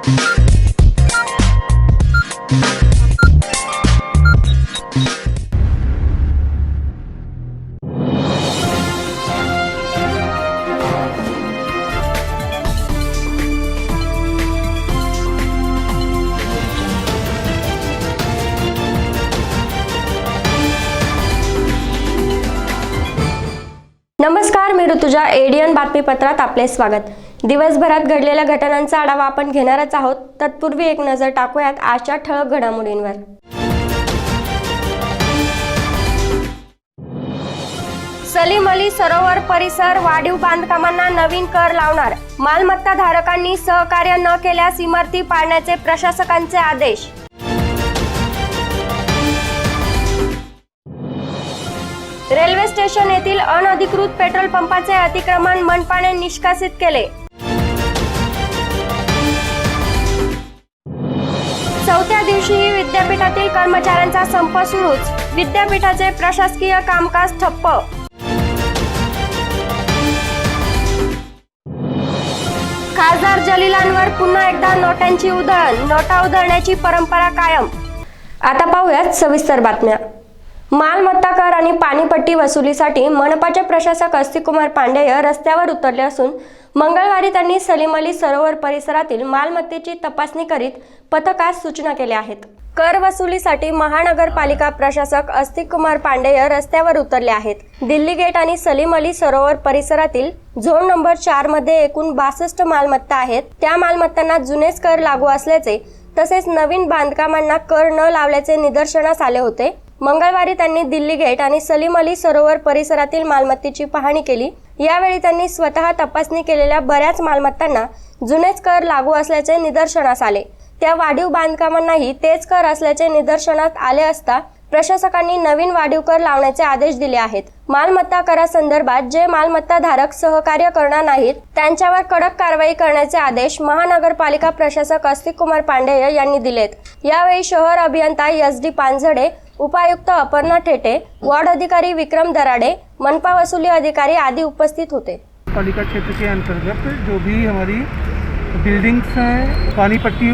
नमस्कार, मी ऋतुजा. एडीएन बातमीपत्रात आपले स्वागत. दिवसभरात घडलेल्या घटनांचा आढावा आपण घेणारच आहोत. तत्पूर्वी एक नजर टाकूयात आजच्या ठळक घडामोडींवर. सलीम अली सरोवर परिसर वाढीव बांधकामांना नवीन कर लावणार. मालमत्ता धारकांनी सहकार्य न केल्यास इमारती पाडण्याचे प्रशासकांचे आदेश. रेल्वे स्टेशन येथील अनधिकृत पेट्रोल पंपाचे अतिक्रमण मनपाने निष्कासित केले. चौथ्या दिवशीही विद्यापीठातील कर्मचाऱ्यांचा संप सुरूच. विद्यापीठाचे प्रशासकीय कामकाज ठप्प. खासदार जलीलांवर पुन्हा एकदा नोटांची उधळण. नोटा उधळण्याची परंपरा कायम. आता पाहूयात सविस्तर बातम्या. मालमत्ता कर आणि पाणीपट्टी वसुलीसाठी मनपाचे प्रशासक अस्तिकुमार पांडेय रस्त्यावर उतरले असून मंगळवारी त्यांनी सलीम अली सरोवर परिसरातील मालमत्तेची तपासणी करीत पथकास सूचना केल्या आहेत. कर वसुलीसाठी महानगरपालिका प्रशासक अस्तिकुमार पांडेय रस्त्यावर उतरले आहेत. दिल्ली गेट आणि सलीम अली सरोवर परिसरातील झोन नंबर 4 मध्ये एकूण 62 मालमत्ता आहेत. त्या मालमत्तांना जुनेच कर लागू असल्याचे तसेच नवीन बांधकामांना कर न लावल्याचे निदर्शनास आले होते. मंगळवारी त्यांनी दिल्ली गेट आणि सलीम अली सरोवर परिसरातील मालमत्तेची पाहणी केली. यावेळी त्यांनी स्वतः तपासणी केलेल्या बऱ्याच मालमत्तांना जुनेच कर लागू असल्याचे निदर्शनास आले. त्या वाढीव बांधकामांनाही तेच कर असल्याचे निदर्शनात आले असता प्रशासकांनी नवीन वाढीव कर लावण्याचे आदेश दिले आहेत. मालमत्ता करासंदर्भात जे मालमत्ता धारक सहकार्य करणार नाहीत त्यांच्यावर कडक कारवाई करण्याचे आदेश महानगरपालिका प्रशासक अस्तिकुमार पांडेय यांनी दिलेत. यावेळी शहर अभियंता SD पानझडे, उपायुक्त अपर्णा ठेटे, वार्ड अधिकारी विक्रम दराडे, मनपा वसूली अधिकारी आदि उपस्थित होते. पालिका क्षेत्र के अंतर्गत जो भी हमारी बिल्डिंग्स हैं, पानी पट्टी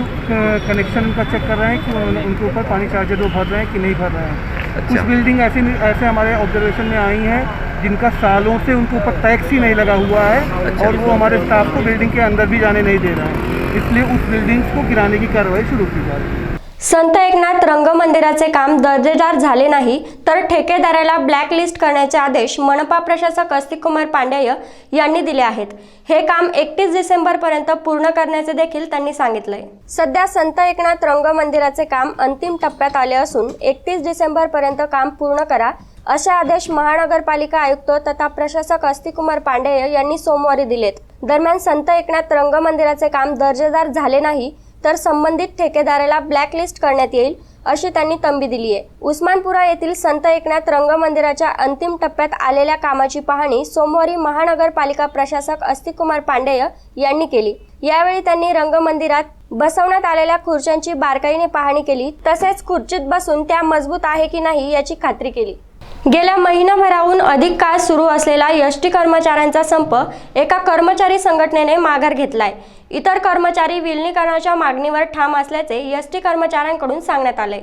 कनेक्शन का चेक कर रहे हैं कि उनके ऊपर पानी चार्जर वो भर रहे हैं कि नहीं भर रहे हैं. अच्छा. कुछ बिल्डिंग ऐसे हमारे ऑब्जर्वेशन में आई हैं जिनका सालों से उनके ऊपर टैक्स ही नहीं लगा हुआ है. अच्छा. और वो हमारे स्टाफ को बिल्डिंग के अंदर भी जाने नहीं दे रहा है. इसलिए उस बिल्डिंग्स को गिराने की कार्रवाई शुरू की जा रही है. संत एकनाथ रंगमंदिराचे काम दर्जेदार झाले नाही तर ठेकेदाराला ब्लॅकलिस्ट करण्याचे आदेश मनपा प्रशासक अस्तिकुमार पांडेय यांनी दिले आहेत. हे काम 31 डिसेंबर पर्यंत पूर्ण करण्याचे देखील त्यांनी सांगितलंय. सध्या संत एकनाथ रंगमंदिराचे काम अंतिम टप्प्यात आले असून 31 डिसेंबर पर्यंत काम पूर्ण करा असे आदेश महानगरपालिका आयुक्त तथा प्रशासक अस्तिकुमार पांडेय यांनी सोमवारी दिलेत. दरम्यान संत एकनाथ रंगमंदिराचे काम दर्जेदार झाले नाही तर संबंधित ठेकेदाराला ब्लॅकलिस्ट करण्यात येईल अशी त्यांनी तंबी दिली आहे. उस्मानपुरा येथील संत एकनाथ रंगमंदिराच्या अंतिम टप्प्यात आलेल्या कामाची पाहणी सोमवारी महानगरपालिका प्रशासक अस्तिकुमार पांडेय यांनी केली. यावेळी त्यांनी रंगमंदिरात बसवण्यात आलेल्या खुर्च्यांची बारकाईने पाहणी केली. तसेच खुर्चीत बसून त्या मजबूत आहे की नाही याची खात्री केली. गेल्या महिनाभराहून अधिक काळ सुरू असलेला एसटी कर्मचाऱ्यांचा संप एका कर्मचारी संघटनेने माघार घेतलाय. इतर कर्मचारी विलिनीकरणाच्या मागणीवर ठाम असल्याचे एसटी कर्मचाऱ्यांकडून सांगण्यात आले.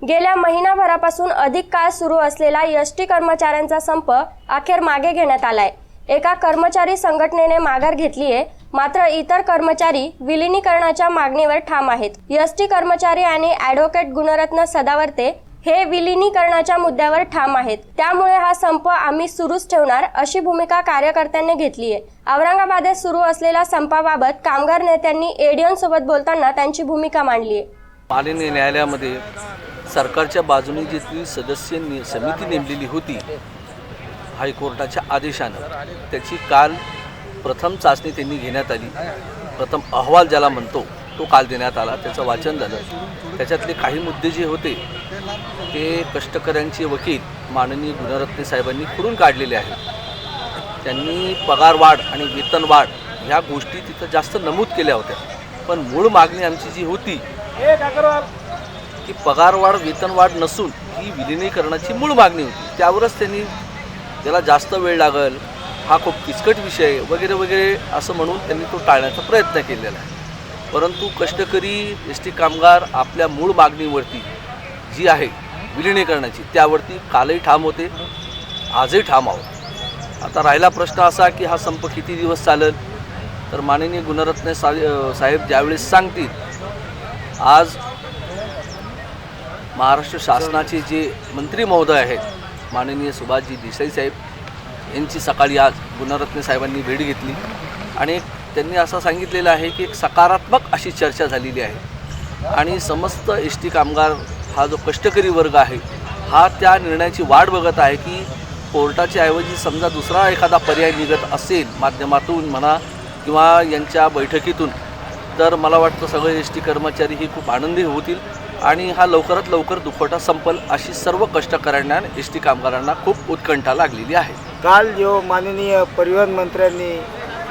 गेल्या महिनाभरापासून अधिक काळ सुरू असलेला एसटी कर्मचाऱ्यांचा संप अखेर मागे घेण्यात आलाय. एका कर्मचारी संघटनेने माघार घेतली आहे, मात्र इतर कर्मचारी विलिनीकरणाच्या मागणीवर ठाम आहेत. एसटी कर्मचारी आणि ॲडव्होकेट गुणरत्न सदावर्ते हे विलिनीकरणाच्या मुद्द्यावर ठाम आहेत. त्यामुळे हा संप आम्ही सुरूच ठेवणार अशी भूमिका कार्यकर्त्यांनी घेतली आहे. औरंगाबादेत सुरू असलेल्या संपाबाबत कामगार नेत्यांनी एडीएन सोबत बोलताना त्यांची भूमिका मांडली आहे. माननीय न्यायालयामध्ये सरकारच्या बाजूने जी सदस्य समिती नेमलेली होती हायकोर्टाच्या आदेशानं, त्याची काल प्रथम चाचणी त्यांनी घेण्यात आली. प्रथम अहवाल ज्याला म्हणतो तो काल देण्यात आला. त्याचं वाचन झालं. त्याच्यातले काही मुद्दे जे होते ते कष्टकऱ्यांचे वकील माननीय गुणरत्ने साहेबांनी खोडून काढलेले आहेत. त्यांनी पगारवाढ आणि वेतनवाढ ह्या गोष्टी तिथं जास्त नमूद केल्या होत्या. पण मूळ मागणी आमची जी होती की पगारवाढ वेतनवाढ नसून ही विलिनीकरणाची मूळ मागणी होती. त्यावरच त्यांनी त्याला जास्त वेळ लागेल, हा खूप किचकट विषय वगैरे वगैरे असं म्हणून त्यांनी तो टाळण्याचा प्रयत्न केलेला आहे. परंतु कष्टकरी एस टी कामगार आपल्या मूळ मागणीवरती जी आहे विलिनीकरणाची त्यावरती कालही ठाम होते, आजही ठाम आहोत. आता राहिला प्रश्न असा की हा संप किती दिवस चालेल. तर माननीय गुणरत्ने साहेब ज्यावेळेस सांगतील, आज महाराष्ट्र शासनाचे जे मंत्री महोदय आहेत माननीय सुभाषजी देसाई साहेब यांची सकाळी आज गुणरत्ने साहेबांनी भेट घेतली आणि त्यांनी असं सांगितलेलं आहे की एक सकारात्मक अशी चर्चा झालेली आहे आणि समस्त एस टी कामगार हा जो कष्टकरी वर्ग आहे हा त्या निर्णयाची वाट बघत आहे की कोर्टाच्या ऐवजी समजा दुसरा एखादा पर्याय निघत असेल माध्यमातून म्हणा किंवा यांच्या बैठकीतून, तर मला वाटतं सगळे एस टी कर्मचारी ही खूप आनंदी होतील आणि हा लवकरात लवकर दुखवटा संपल अशी सर्व कष्टकऱ्यांना एस टी कामगारांना खूप उत्कंठा लागलेली आहे. काल जो माननीय परिवहन मंत्र्यांनी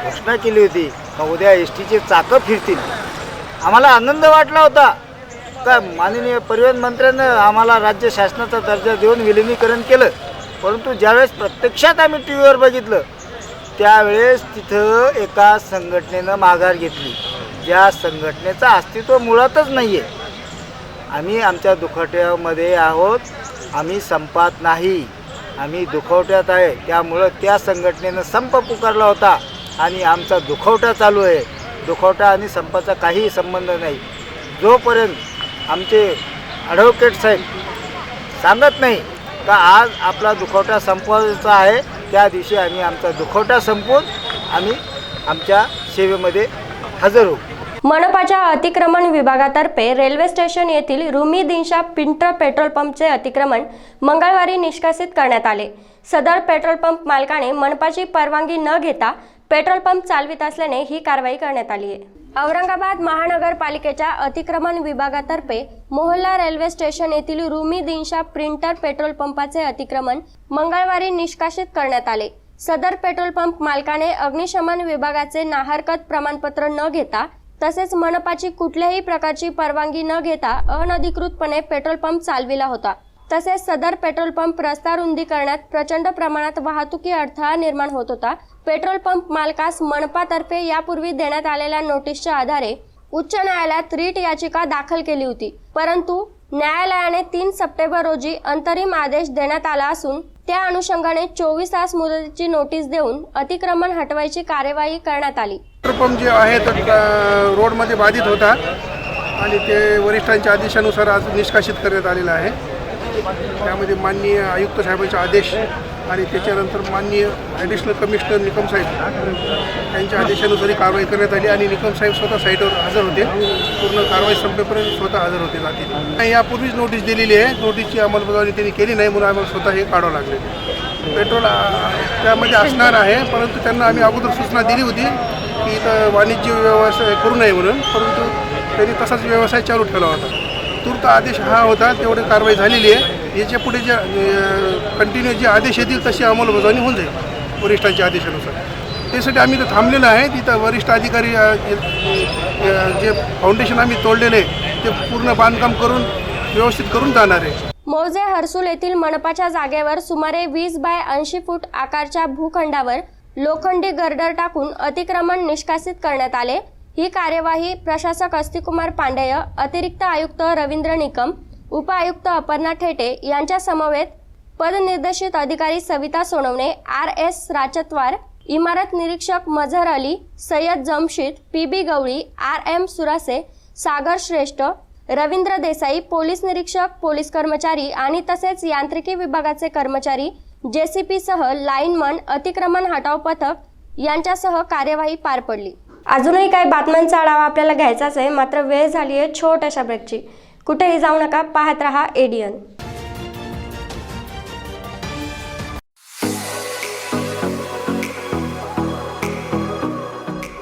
घोषणा केली होती का उद्या एस टीचे चाकं फिरतील, आम्हाला आनंद वाटला होता का माननीय परिवहन मंत्र्यानं आम्हाला राज्य शासनाचा दर्जा देऊन विलिनीकरण केलं. परंतु ज्यावेळेस प्रत्यक्षात आम्ही टी व्हीवर बघितलं त्यावेळेस तिथं एका संघटनेनं माघार घेतली, ज्या संघटनेचं अस्तित्व मुळातच नाही आहे. आम्ही आमच्या दुखवट्यामध्ये आहोत, आम्ही संपात नाही, आम्ही दुखवट्यात आहे. त्यामुळं त्या संघटनेनं संप पुकारला होता आणि आमचा दुखवटा चालू आहे. दुखवटा आणि संपाचा काहीही संबंध नाही. जोपर्यंत आमचे ॲडव्होकेट साहेब सांगत नाही का आज आपला दुखवटा संपवायचा आहे, त्या दिवशी आम्ही आमचा दुखवटा संपवून आम्ही आमच्या सेवेमध्ये हजर होऊ. मनपाच्या अतिक्रमण विभागातर्फे रेल्वे स्टेशन येथील रुमी दिनशा पिंटर पेट्रोल पंपचे अतिक्रमण मंगळवारी निष्कासित करण्यात आले. सदर पेट्रोल पंप मालकाने मनपाची परवानगी न घेता पेट्रोल पंप चालवित असल्याने ही कारवाई करण्यात आली आहे. औरंगाबाद महानगरपालिकेच्या अतिक्रमण विभागातर्फे मोहल्ला रेल्वे स्टेशन येथील रुमी दिनशा प्रिंटर पेट्रोल पंपाचे अतिक्रमण मंगळवारी निष्कासित करण्यात आले. सदर पेट्रोल पंप मालकाने अग्निशमन विभागाचे नाहरकत प्रमाणपत्र न घेता तसेच मनपाची कुठल्याही प्रकारची परवानगी न घेता अनधिकृतपणे पेट्रोल पंप चालविला होता. तसेच सदर पेट्रोल पंप रस्ता रुंदीकरणात प्रचंड प्रमाणात वाहतुकी अडथळा निर्माण होत होता. पेट्रोल पंप मालकास मनपातर्फे यापूर्वी देण्यात आलेल्या नोटीसच्या आधारे उच्च न्यायालयात रिट याचिका दाखल केली होती, परंतु न्यायालयाने 3 सप्टेंबर रोजी अंतरिम आदेश देण्यात आला असून त्या अनुषंगाने 24 तास मुदतीची नोटीस देऊन अतिक्रमण हटवायची कार्यवाही करण्यात आली. पेट्रोल पंप जे आहे तर रोडमध्ये बाधित होता आणि ते वरिष्ठांच्या आदेशानुसार आज निष्कासित करण्यात आलेलं आहे. त्यामध्ये माननीय आयुक्त साहेबांचे आदेश आणि त्याच्यानंतर माननीय ॲडिशनल कमिशनर निकम साहेब यांच्या आदेशानुसार ही कारवाई करण्यात आली आणि निकम साहेब स्वतः साईटवर हजर होते. पूर्ण कारवाई संपेपर्यंत स्वतः हजर होते जातील. यापूर्वीच नोटीस दिलेली आहे, नोटीसची अंमलबजावणी त्यांनी केली नाही म्हणून आम्हाला स्वतः हे काढावं लागले. पेट्रोल त्यामध्ये असणार आहे, परंतु त्यांना आम्ही अगोदर सूचना दिली होती की इथं वाणिज्य व्यवसाय करू नये म्हणून, परंतु त्यांनी तसाच व्यवसाय चालू ठेवला होता. तूर्त आदेश हा होता, तेवढी कारवाई झालेली आहे. याच्या पुढे जे कंटिन्यू जे आदेश येतील तशी अंमलबजावणी होऊन जाईल वरिष्ठांच्या आदेशानुसार. त्यासाठी आम्ही इथं थांबलेलं आहे. तिथं वरिष्ठ अधिकारी जे फाउंडेशन आम्ही तोडलेले ते पूर्ण बांधकाम करून व्यवस्थित करून जाणार आहे. मौजे हर्सुल येथील मनपाच्या जागेवर सुमारे 20 बाय 80 फूट आकारच्या भूखंडावर लोखंडी गर्डर टाकून अतिक्रमण निष्कासित करण्यात आले. ही कार्यवाही प्रशासक अस्तिकुमार पांडेय, अतिरिक्त आयुक्त रवींद्र निकम, उपआयुक्त अपर्णा ठेटे यांच्या समवेत पदनिर्देशित अधिकारी सविता सोनवणे, RS राचतवार, इमारत निरीक्षक मझहर अली, सय्यद जमशीद, PB गवळी, RM सुरासे, सागर श्रेष्ठ, रवींद्र देसाई, पोलीस निरीक्षक, पोलीस कर्मचारी आणि तसेच यांत्रिकी विभागाचे कर्मचारी, JCP सह लाईनमन, अतिक्रमण हटाव पथक यांच्यासह कार्यवाही पार पडली. अजूनही काही बातम्यांचा आढावा आपल्याला घ्यायचाच आहे, मात्र वेळ झाली आहे छोट्याशा ब्रेकची. कुठेही जाऊ नका, पाहत रहा ADN.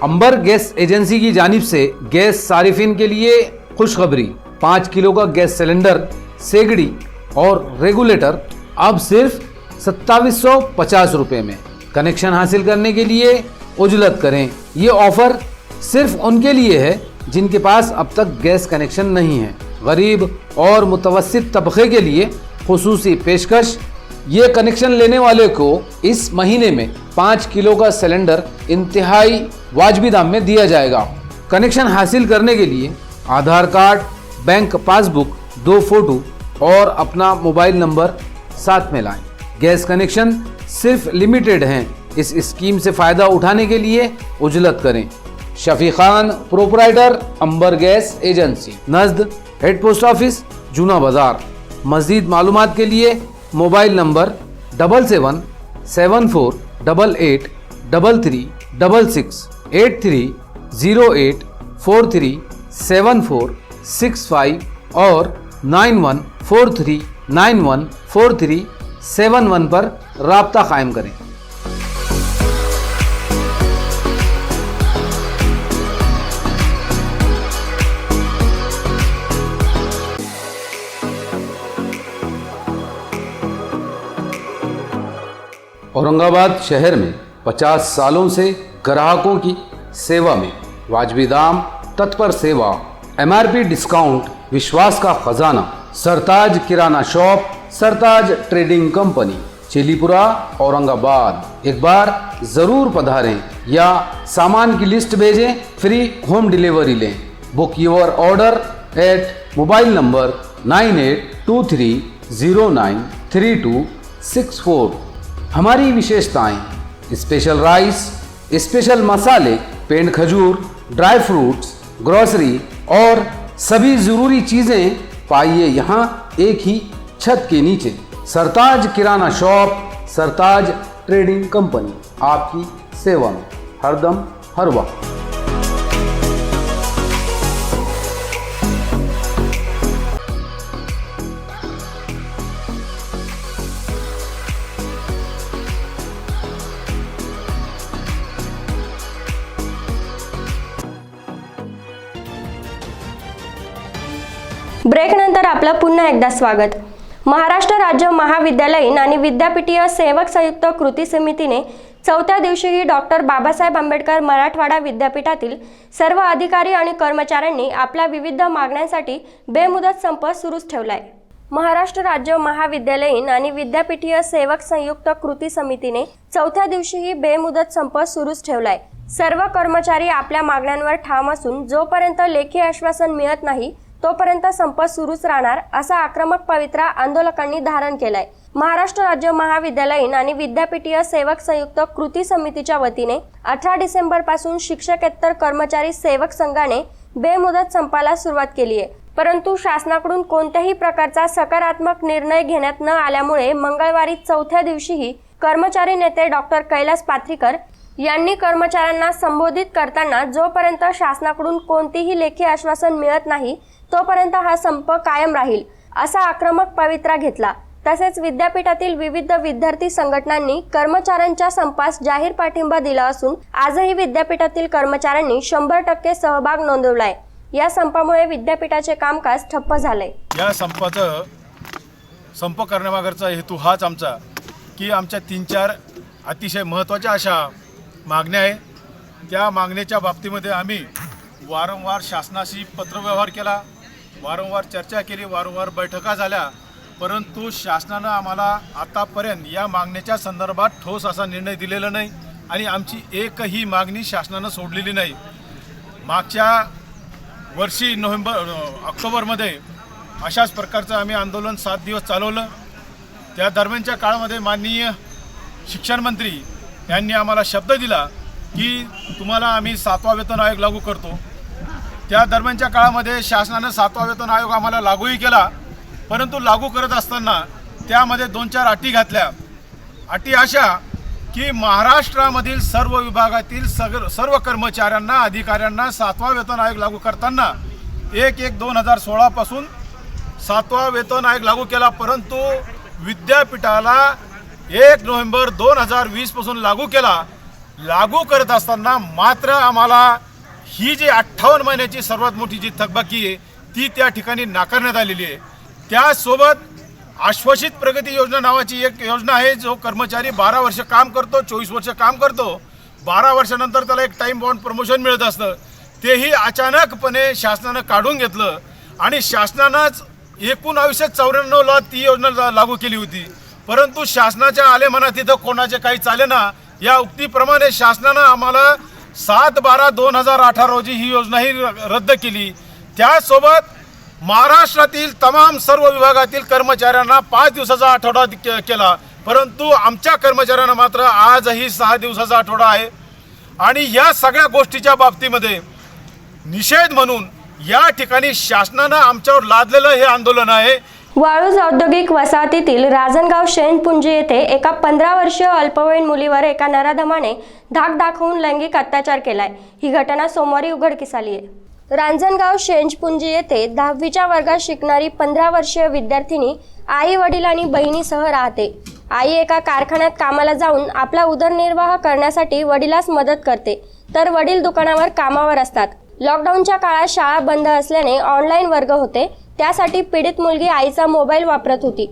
अंबर गैस एजेंसी की जानिब से गैस सारिफिन के लिए खुशखबरी। 5 किलो का गैस सिलेंडर, सेगड़ी और रेगुलेटर अब सिर्फ 2750 रुपये में। कनेक्शन हासिल करने के लिए उजलत करें। ये ऑफर सिर्फ उनके लिए है जिनके पास अब तक गैस कनेक्शन नहीं है। गरीब और मुतवस्सित तबके के लिए खुसूसी पेशकश, ये कनेक्शन लेने वाले को इस महीने में 5 किलो का सिलेंडर इंतहाई वाजबी दाम में दिया जाएगा। कनेक्शन हासिल करने के लिए आधार कार्ड, बैंक पासबुक, 2 फोटो और अपना मोबाइल नंबर साथ में लाएं। गैस कनेक्शन सिर्फ लिमिटेड हैं। इस स्कीम से फायदा उठाने के लिए उजलत करें। Shafi Khan, proprietor, Amber gas agency, नज़द head post office, Juna Bazar. मज़ीद मालूमात के लिए मोबाइल नंबर 7774883366 8308437465 और 9143914371 पर राब्ता कायम करें। औरंगाबाद शहर में 50 सालों से ग्राहकों की सेवा में वाजबी दाम, तत्पर सेवा, MRP डिस्काउंट, विश्वास का खजाना। Sartaj Kirana Shop, Sartaj Trading Company, Chilipura, Aurangabad. एक बार जरूर पधारें या सामान की लिस्ट भेजें, फ्री होम डिलीवरी लें। Book your order at mobile number 9823093264। हमारी विशेषताएं: स्पेशल राइस, स्पेशल मसाले, पेंड खजूर, ड्राई फ्रूट्स, ग्रोसरी और सभी ज़रूरी चीज़ें पाइए यहाँ एक ही छत के नीचे। सरताज Kirana Shop, Sartaj Trading company, आपकी सेवा में हरदम हर वक्त। ब्रेकनंतर आपलं पुन्हा एकदा स्वागत। महाराष्ट्र राज्य महाविद्यालयीन आणि विद्यापीठीय सेवक संयुक्त कृती समितीने 4थ्या दिवशीही डॉक्टर बाबासाहेब आंबेडकर मराठवाडा विद्यापीठातील सर्व अधिकारी आणि कर्मचाऱ्यांनी आपल्या विविध मागण्यांसाठी बेमुदत संप सुरूच ठेवलाय। महाराष्ट्र राज्य महाविद्यालयीन आणि विद्यापीठीय सेवक संयुक्त कृती समितीने 4थ्या दिवशीही बेमुदत संप सुरूच ठेवलाय। सर्व कर्मचारी आपल्या मागण्यांवर ठाम असून जोपर्यंत लेखी आश्वासन मिळत नाही तोपर्यंत संप सुरूच राहणार असा आक्रमक पवित्रा आंदोलकांनी धारण केलाय। महाराष्ट्र राज्य महाविद्यालयीन आणि विद्यापीठीय सेवक संयुक्त कृती समितीच्या वतीने 18 डिसेंबर पासून शिक्षकेतर कर्मचारी सेवक संघाने बेमुदत संपाला सुरुवात केली आहे। परंतु शासनाकडून कोणत्याही प्रकारचा सकारात्मक निर्णय घेण्यात न आल्यामुळे मंगळवारी 4थ्या दिवशीही कर्मचारी नेते डॉक्टर कैलास पाथरीकर यांनी कर्मचाऱ्यांना संबोधित करताना जोपर्यंत शासनाकडून कोणतीही लेखी आश्वासन मिळत नाही तोपर्यंत हा संप कायम राहील असा आक्रमक पवित्रा घेतला। तसेच विद्यापीठातील विविध विद्यार्थी संघटनांनी कर्मचाऱ्यांच्या संपास जाहीर पाठिंबा दिला असून आजही विद्यापीठातील कर्मचाऱ्यांनी 100% सहभाग नोंदवलाय। या संपामुळे विद्यापीठाचे कामकाज ठप्प झाले। या संप करण्यामागचा हेतू हाच आमचा की आमच्या 3-4 अतिशय महत्त्वाच्या अशा मागण्या आहे। त्या मागण्याच्या बाबतीमध्ये आम्ही वारंवार शासनाशी पत्रव्यवहार केला, वारंवार चर्चा केली, वारंवार बैठका झाल्या, परंतु शासनानं आम्हाला आतापर्यंत या मागण्याच्या संदर्भात ठोस असा निर्णय दिलेला नाही आणि आमची एकही मागणी शासनानं सोडलेली नाही। मागच्या वर्षी ऑक्टोबरमध्ये अशाच प्रकारचं आम्ही आंदोलन 7 दिवस चालवलं। त्या दरम्यानच्या काळामध्ये माननीय शिक्षण मंत्री यांनी आम्हाला शब्द दिला की तुम्हाला आम्ही 7वा वेतन आयोग लागू करतो। त्या दरम्यानच्या काळामध्ये शासनाने 7वा वेतन आयोग आम्हाला लागूही केला, परंतु लागू करत असताना त्यामध्ये 2-4 अटी घातल्या। अटी अशा की महाराष्ट्रामधील सर्व विभागातील सर्व कर्मचाऱ्यांना, अधिकाऱ्यांना 7वा वेतन आयोग लागू करताना 1/1/2016 पासून 7वा वेतन आयोग लागू केला, परंतु विद्यापीठाला 1 नोव्हेंबर 2020 पासून लागू केला। लागू करत असताना मात्र आम्हाला ही जी 58 महिन्याची सर्वात मोठी जी थकबाकी आहे ती त्या ठिकाणी नाकारण्यात आलेली आहे। त्यासोबत आश्वासित प्रगती योजना नावाची एक योजना आहे, जो कर्मचारी 12 वर्ष काम करतो, 24 वर्ष काम करतो, 12 वर्षानंतर त्याला एक टाइम बाउंड प्रमोशन मिळत असतं, तेही अचानकपणे शासनानं काढून घेतलं आणि शासनानंच 1994ला ती योजना लागू केली होती। परंतु शासनाच्या आलेमनात तिथं कोणाचे काही चालेना, या उक्तीप्रमाणे शासनानं आम्हाला 7/12/2018 रोजी ही योजनाही रद्द केली। त्यासोबत महाराष्ट्रातील तमाम सर्व विभागातील कर्मचाऱ्यांना 5 दिवसाचा आठवडा केला, परंतु आमच्या कर्मचाऱ्यांना मात्र आजही 6 दिवसाचा आठवडा आहे। आणि या सगळ्या गोष्टीच्या बाबतीमध्ये निषेध म्हणून या ठिकाणी शासनानं आमच्यावर लादलेलं हे आंदोलन आहे। वाळूज औद्योगिक वसाहतीतील राजनगाव शेणपुंजी येथे एका 15 वर्षीय अल्पवयीन मुलीवर एका नराधमाने धाक दाखवून लैंगिक अत्याचार केलाय। ही घटना सोमवारी उघडकीस आली आहे। रांजणगाव शेंचपुंजी येथे 10वीच्या वर्गात शिकणारी 15 वर्षीय विद्यार्थिनी आई वडील आणि बहिणीसह राहते। आई एका कारखान्यात कामाला जाऊन आपला उदरनिर्वाह करण्यासाठी वडिलास मदत करते, तर वडील दुकानावर कामावर असतात। लॉकडाऊनच्या काळात शाळा बंद असल्याने ऑनलाईन वर्ग होते, त्यासाठी पीडित मुलगी आईचा मोबाईल वापरत होती।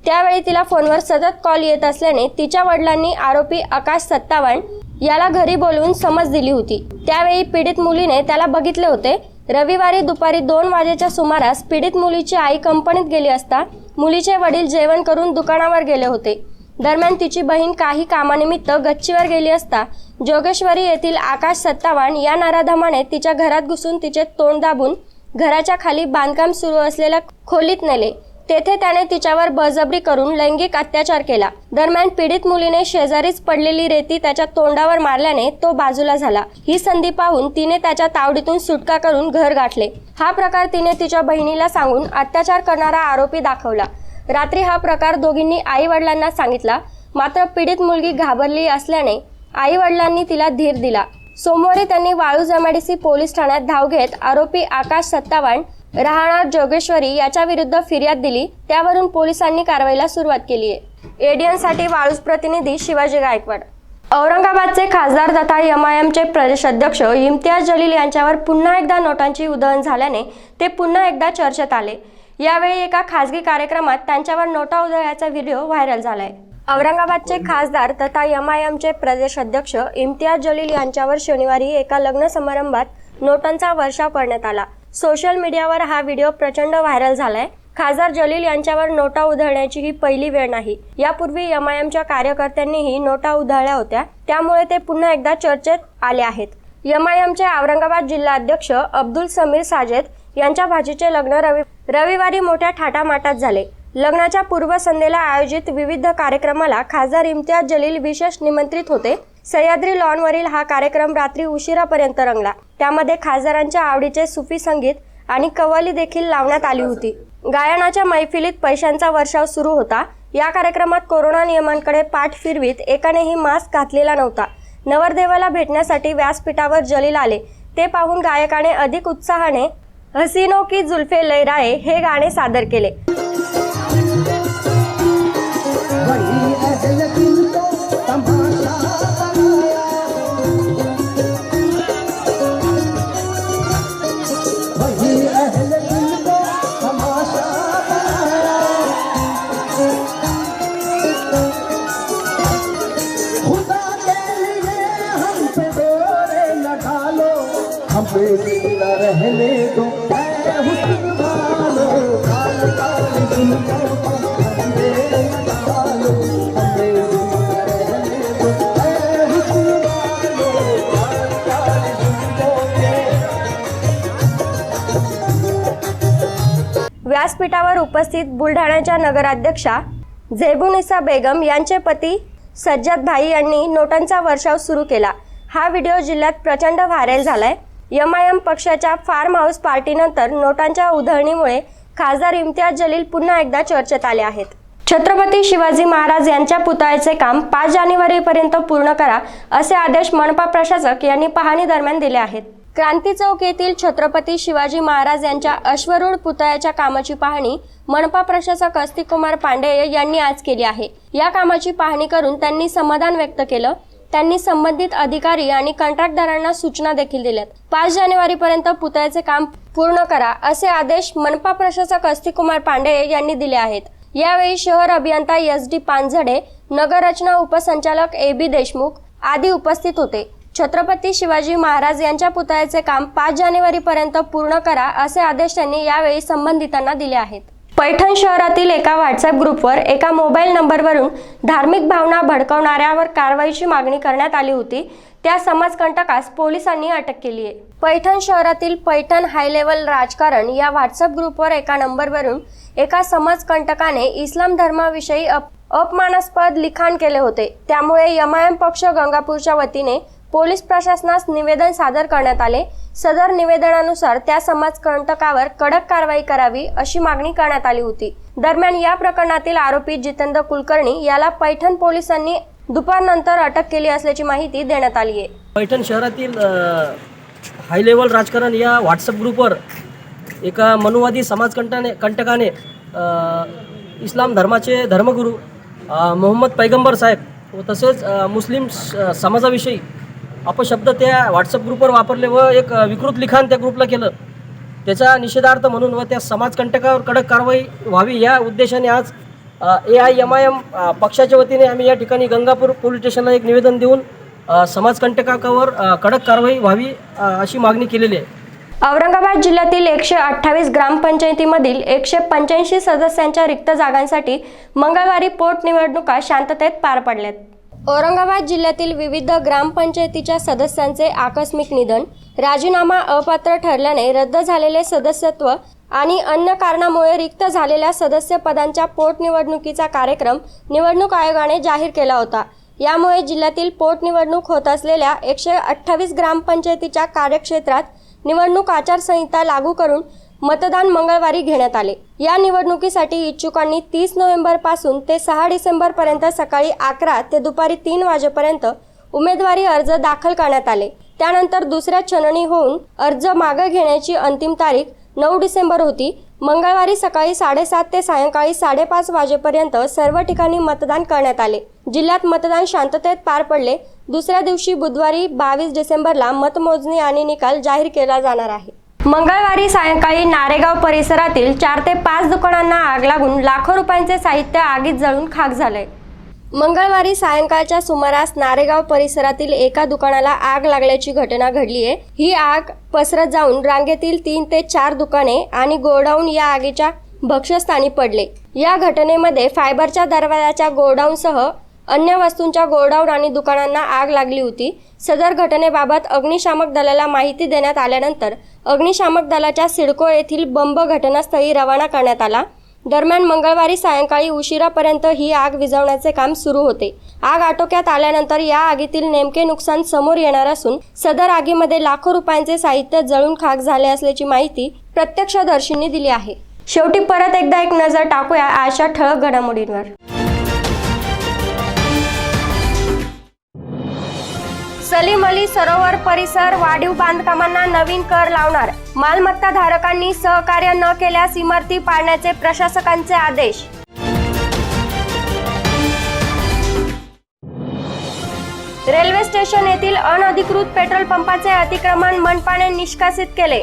त्यावेळी तिला फोनवर सतत कॉल येत असल्याने तिच्या वडिलांनी आरोपी आकाश सत्तावण याला घरी बोलवून समज दिली होती। त्यावेळी पीडित मुलीने त्याला बघितले होते। रविवारी दुपारी 2 वाजेच्या सुमारास पीडित मुलीची आई कंपनीत गेली असता मुलीचे वडील जेवण करून दुकानावर गेले होते। दरम्यान तिची बहीण काही कामानिमित्त गच्चीवर गेली असता जोगेश्वरी येथील आकाश सत्तावण या नराधमाने तिच्या घरात घुसून तिचे तोंड दाबून घराच्या खाली बांधकाम सुरू असलेल्या खोलीत नेले। तेथे त्याने तिच्यावर बळजबरी करून लैंगिक अत्याचार केला। दरम्यान पीडित मुलीने शेजारीच पडलेली रेती त्याच्या तोंडावर मारल्याने तो बाजूला झाला। ही संधी पाहून तिने त्याच्या तावडीतून सुटका करून घर गाठले। हा प्रकार तिने तिच्या बहिणीला सांगून अत्याचार करणारा आरोपी दाखवला। रात्री हा प्रकार दोघींनी आई वडिलांना सांगितला, मात्र पीडित मुलगी घाबरली असल्याने आई वडिलांनी तिला धीर दिला। सोमवारी त्यांनी वाळूज MIDC पोलीस ठाण्यात धाव घेत आरोपी आकाश सत्तावण राहणार जोगेश्वरी याच्या विरुद्ध फिर्याद दिली। त्यावरून पोलिसांनी कारवाईला सुरुवात केली आहे। ADN साठी वाळूज प्रतिनिधी शिवाजी गायकवाड। औरंगाबादचे खासदार तथा MIMचे प्रदेशाध्यक्ष इम्तियाज जलील यांच्यावर पुन्हा एकदा नोटांची उधळण झाल्याने ते पुन्हा एकदा चर्चेत आले। यावेळी एका खासगी कार्यक्रमात त्यांच्यावर नोटा उधळल्याचा व्हिडिओ व्हायरल झालाय। औरंगाबादचे खासदार तथा MIMचे प्रदेशाध्यक्ष इम्तियाज जलील यांच्यावर शनिवारी एका लग्न समारंभात नोटांचा वर्षाव करण्यात आला। सोशल मीडियावर हा व्हिडिओ प्रचंड व्हायरल झालाय। खासदार जलील यांच्यावर नोटा उधळण्याची ही पहिली वेळ नाही। यापूर्वी MIMच्या कार्यकर्त्यांनीही नोटा उधळल्या होत्या, त्यामुळे ते पुन्हा एकदा चर्चेत आले आहेत। MIMचे औरंगाबाद जिल्हाध्यक्ष अब्दुल समीर साजेद यांच्या भाचीचे लग्न रविवारी मोठ्या थाटामाटात झाले। लग्नाच्या पूर्वसंध्येला आयोजित विविध कार्यक्रमाला खासदार इम्तियाज जलील विशेष निमंत्रित होते। सह्याद्री लॉनवरील हा कार्यक्रम रात्री उशिरापर्यंत रंगला। त्यामध्ये खासदारांच्या आवडीचे सुफी संगीत आणि कव्वाली देखील लावण्यात आली होती। गायनाच्या मैफिलीत पैशांचा वर्षाव सुरू होता। या कार्यक्रमात कोरोना नियमांकडे पाठ फिरवीत एकानेही मास्क घातलेला नव्हता। नवरदेवाला भेटण्यासाठी व्यासपीठावर जलील आले, ते पाहून गायकाने अधिक उत्साहाने हसीनो की जुल्फे लहराए हे गाणे सादर केले। व्यासपीठावर उपस्थित बुलढाण्याच्या नगराध्यक्षा झेबुनिसा बेगम यांचे पती सज्जाद भाई यांनी नोटांचा वर्षाव सुरू केला। हा व्हिडिओ जिल्ह्यात प्रचंड व्हायरल झालाय। MIM पक्षाच्या फार्म हाऊस पार्टीनंतर नोटांच्या उधळणीमुळे खासदार इम्तियाज जलील पुन्हा एकदा चर्चेत आले आहेत। छत्रपती शिवाजी महाराज यांच्या पुतळ्याचे काम 5 जानेवारीपर्यंत पूर्ण करा असे आदेश मनपा प्रशासक यांनी पाहणी दरम्यान दिले आहेत। क्रांती चौक येथील छत्रपती शिवाजी महाराज यांच्या अश्वरूढ पुतळ्याच्या कामाची पाहणी मनपा प्रशासक अस्तिकुमार पांडेय यांनी आज केली आहे। या कामाची पाहणी करून त्यांनी समाधान व्यक्त केलं। त्यांनी संबंधित अधिकारी आणि कंत्राटदारांना सूचना देखील दिल्यात। 5 जानेवारीपर्यंत पुतळ्याचे काम पूर्ण करा असे आदेश मनपा प्रशासक अस्तिकुमार पांडेय यांनी दिले आहेत। यावेळी शहर अभियंता SD पानझडे, नगररचना उपसंचालक AB देशमुख आदी उपस्थित होते। छत्रपती शिवाजी महाराज यांच्या पुतळ्याचे काम 5 जानेवारीपर्यंत पूर्ण करा असे आदेश त्यांनी यावेळी संबंधितांना दिले आहेत। पैठण शहरातील एका व्हॉट्सअप ग्रुपवर एका मोबाईल नंबरवरून धार्मिक भावना भडकवणाऱ्यावर कारवाईची मागणी करण्यात आली होती. त्या समाजकंटकास पोलिसांनी अटक केली आहे. पैठण शहरातील पैठण हाय लेवल राजकारण या व्हॉट्सअप ग्रुपवर एका नंबरवरून एका समाजकंटकाने इस्लाम धर्माविषयी अपमानास्पद लिखाण केले होते. त्यामुळे एमआयएम पक्ष गंगापूरच्या वतीने पोलीस प्रशासनास निवेदन सादर करण्यात आले. सदर निवेदनानुसार त्या समाजकंटकावर कडक कारवाई करावी अशी मागणी करण्यात आली होती. दरम्यान या प्रकरणातील आरोपी जितेंद्र कुलकर्णी याला पैठण पोलिसांनी दुपारनंतर अटक केली असल्याची माहिती देण्यात आली आहे. पैठण शहरातील हाय लेवल राजकारण या व्हॉट्सअप ग्रुपवर एका मनुवादी समाजकंटकाने इस्लाम धर्माचे धर्मगुरू मोहम्मद पैगंबर साहेब व तसेच मुस्लिम समाजाविषयी अपशब्द त्या व्हॉट्सअप ग्रुपवर वापरले व एक विकृत लिखाण त्या ग्रुपला केलं. त्याचा निषेधार्थ म्हणून व त्या समाजकंटकावर कडक कारवाई व्हावी या उद्देशाने आज AIMIM पक्षाच्या वतीने आम्ही या ठिकाणी गंगापूर पोलीस स्टेशनला एक निवेदन देऊन समाजकंटकावर कडक कारवाई व्हावी अशी मागणी केलेली आहे. औरंगाबाद जिल्ह्यातील 128 ग्रामपंचायतीमधील 185 सदस्यांच्या रिक्त जागांसाठी मंगळवारी पोटनिवडणुका शांततेत पार पडल्यात. औरंगाबाद जिल्ह्यातील विविध ग्रामपंचायतीच्या सदस्यांचे आकस्मिक निधन, राजीनामा अपात्र ठरल्याने रद्द झालेले सदस्यत्व आणि अन्य कारणामुळे रिक्त झालेल्या सदस्य पदांच्या पोटनिवडणुकीचा कार्यक्रम निवडणूक आयोगाने जाहीर केला होता. यामुळे जिल्ह्यातील पोटनिवडणूक होत असलेल्या 128 ग्रामपंचायतीच्या कार्यक्षेत्रात निवडणूक आचारसंहिता लागू करून मतदान मंगळवारी घेण्यात आले. या निवडणुकीसाठी इच्छुकांनी 30 नोव्हेंबरपासून ते 6 डिसेंबरपर्यंत सकाळी 11 ते दुपारी 3 वाजेपर्यंत उमेदवारी अर्ज दाखल करण्यात आले. त्यानंतर दुसऱ्या छाननी होऊन अर्ज मागे घेण्याची अंतिम तारीख 9 डिसेंबर होती. मंगळवारी सकाळी 7:30 ते सायंकाळी 5:30 वाजेपर्यंत सर्व ठिकाणी मतदान करण्यात आले. जिल्ह्यात मतदान शांततेत पार पडले. दुसऱ्या दिवशी बुधवारी 22 डिसेंबरला मतमोजणी आणि निकाल जाहीर केला जाणार आहे. मंगळवारी सायंकाळी नारेगाव परिसरातील 4 ते 5 दुकानांना आग लागून लाखो रुपयांचे साहित्य आगीत जळून खाक झाले. मंगळवारी सायंकाळच्या सुमारास नारेगाव परिसरातील एका दुकानाला आग लागल्याची घटना घडली आहे. ही आग पसरत जाऊन रांगेतील 3 ते 4 दुकाने आणि गोडाऊन या आगीच्या भक्ष्यस्थानी पडले. या घटनेमध्ये फायबरच्या दरवाजाच्या गोडाऊनसह अन्य वस्तूंच्या गोडाऊन आणि दुकानांना आग लागली होती. सदर घटनेबाबत अग्निशामक दलाला माहिती देण्यात आल्यानंतर अग्निशामक दलाच्या सिडको येथील बंब घटनास्थळी रवाना करण्यात आला. दरम्यान मंगळवारी सायंकाळी उशिरापर्यंत ही आग विझवण्याचे काम सुरू होते. आग आटोक्यात आल्यानंतर या आगीतील नेमके नुकसान समोर येणार असून सदर आगीमध्ये लाखो रुपयांचे साहित्य जळून खाक झाले असल्याची माहिती प्रत्यक्षदर्शींनी दिली आहे. शेवटी परत एकदा एक नजर टाकूया आजच्या ठळक घडामोडींवर. सलीम अली सरोवर परिसर वाढीव बांधकामांना नवीन कर लावणार, मालमत्ता धारकांनी सहकार्य न केल्यास इमारती पाडण्याचे प्रशासकांचे आदेश. रेल्वे स्टेशन येथील अनधिकृत पेट्रोल पंपाचे अतिक्रमण मनपाने निष्कासित केले.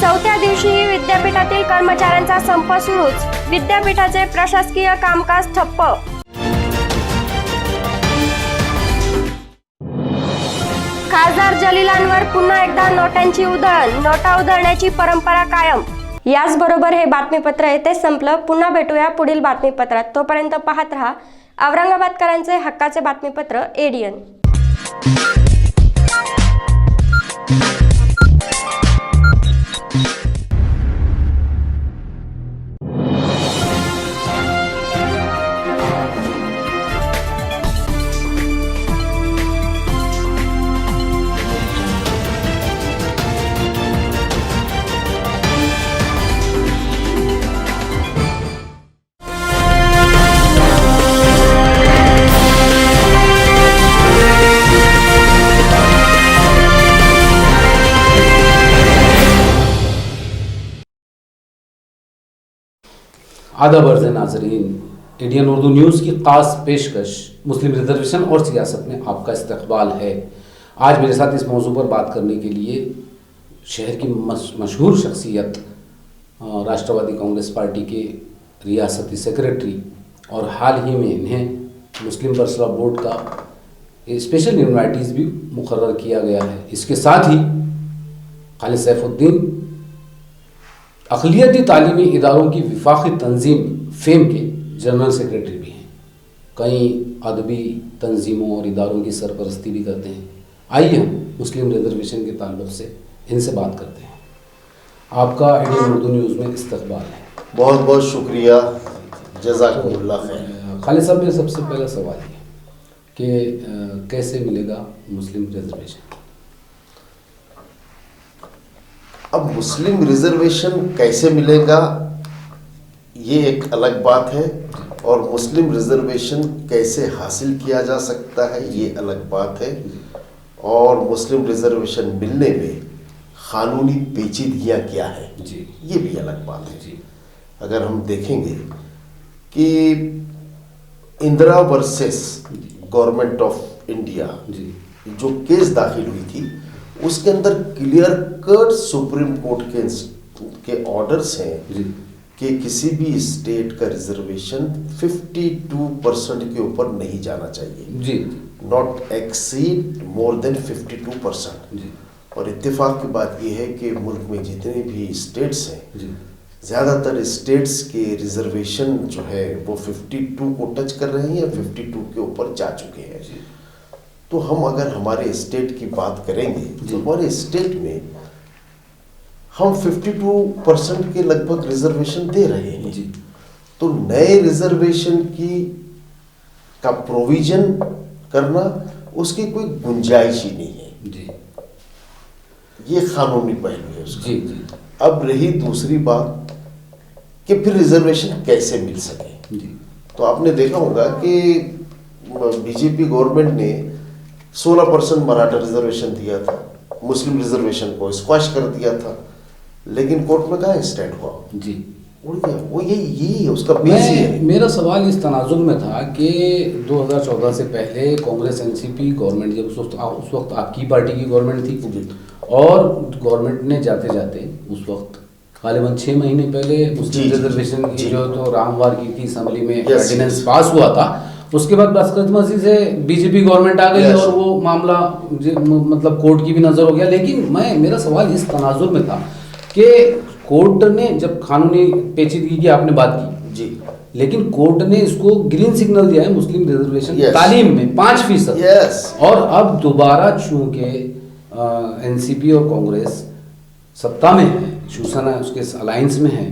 चौथ्या दिवशीही विद्यापीठातील कर्मचाऱ्यांचा संप सुरूच, विद्यापीठाचे प्रशासकीय कामकाज ठप्प. खासदार जलीलांवर पुन्हा एकदा नोटांची उधळण, नोटा उधळण्याची परंपरा कायम. याचबरोबर हे बातमीपत्र येथे संपलं. पुन्हा भेटूया पुढील बातमीपत्रात. तोपर्यंत पाहत रहा औरंगाबादकरांचे हक्काचे बातमीपत्र ADN. आदाब अर्ज़ नाज़रीन, ADN उर्दू न्यूज़ की ख़ास पेशकश मुस्लिम रिजर्वेशन और सियासत में आपका इस्तकबाल है। आज मेरे साथ इस मौजू पर बात करने के लिए शहर की मशहूर शख्सियत राष्ट्रवादी कांग्रेस पार्टी के रियासती सेक्रेटरी और हाल ही में इन्हें मुस्लिम पर्सनल बोर्ड का स्पेशल इन्वाइटीज़ भी मुकर्रर किया गया है। इसके साथ ही खालिद सैफुद्दीन अक़लियती तालीमी इदारों की विफाकी तंजीम फेम के जनरल सेक्रेटरी भी हैं। कई अदबी तंजीमों और इदारों की सरपरस्ती भी करते हैं। आइए हम मुस्लिम रिजर्वेशन के ताल्लुक से इनसे बात करते हैं। आपका इंडियन उर्दू न्यूज़ में इस्तकबाल है। बहुत बहुत शुक्रिया, जज़ाकुमुल्लाह खैर। खालिद साहब, मेरा सबसे पहला सवाल ये कि कैसे मिलेगा मुस्लिम रिजर्वेशन? अब मुस्लिम रिजर्वेशन कैसे मिलेगा ये एक अलग बात है, और मुस्लिम रिजर्वेशन कैसे हासिल किया जा सकता है ये अलग बात है, और मुस्लिम रिजर्वेशन मिलने में कानूनी पेचीदगियाँ क्या है जी, ये भी अलग बात है जी। अगर हम देखेंगे कि Indira versus government of India जी, जो केस दाखिल हुई थी उसके अंदर क्लियर कट सुप्रीम कोर्ट के ऑर्डर्स हैं जी, कि किसी भी स्टेट का रिजर्वेशन 52% के ऊपर नहीं जाना चाहिए, जी, नॉट एक्सीड मोर देन 52%। जी, और इत्तेफाक की बात यह है कि मुल्क में जितने भी स्टेट्स हैं, जी, ज़्यादातर स्टेट्स के रिजर्वेशन जो है वो 52 को टच कर रहे हैं या 52 के ऊपर जा चुके हैं। तो हम अगर हमारे स्टेट की बात करेंगे तो हमारे स्टेट में हम 52% के लगभग रिजर्वेशन दे रहे हैं जी। तो नए रिजर्वेशन का प्रोविजन करना उसकी कोई गुंजाइश ही नहीं है जी, ये कानूनी पहलू है उसका। जी, जी, अब रही दूसरी बात कि फिर रिजर्वेशन कैसे मिल सके, जी, तो आपने देखा होगा कि बीजेपी गवर्नमेंट ने 16% मराठा रिजर्वेशन दिया था, मुस्लिम रिजर्वेशन को स्क्वाश कर दिया था, लेकिन कोर्ट में कहाँ स्टैंड हुआ, जी। उड़ गया। वो यही है उसका बेस ही है। मेरा सवाल इस तनाजुर में था कि 2014 से पहले कांग्रेस एनसीपी गवर्नमेंट, जब उस वक्त आपकी पार्टी की गवर्नमेंट थी, और गवर्नमेंट ने जाते जाते उस वक्त गालिबन 6 महीने पहले मुस्लिम रिजर्वेशन की जो तो रामवार की थी, असम्बली में ऑर्डिनेंस पास हुआ था। उसके बाद बदकिस्मती से बीजेपी गवर्नमेंट आ गई और वो मामला मतलब कोर्ट की भी नज़र हो गया। लेकिन मेरा सवाल इस तनाजुर में था कि कोर्ट ने जब कानूनी पेचीदगी की आपने बात की जी, लेकिन कोर्ट ने इसको ग्रीन सिग्नल दिया है मुस्लिम रिजर्वेशन तालीम में 5%। और अब दोबारा चूंकि एनसीपी और कांग्रेस सत्ता में है, शिवसेना उसके अलायंस में है,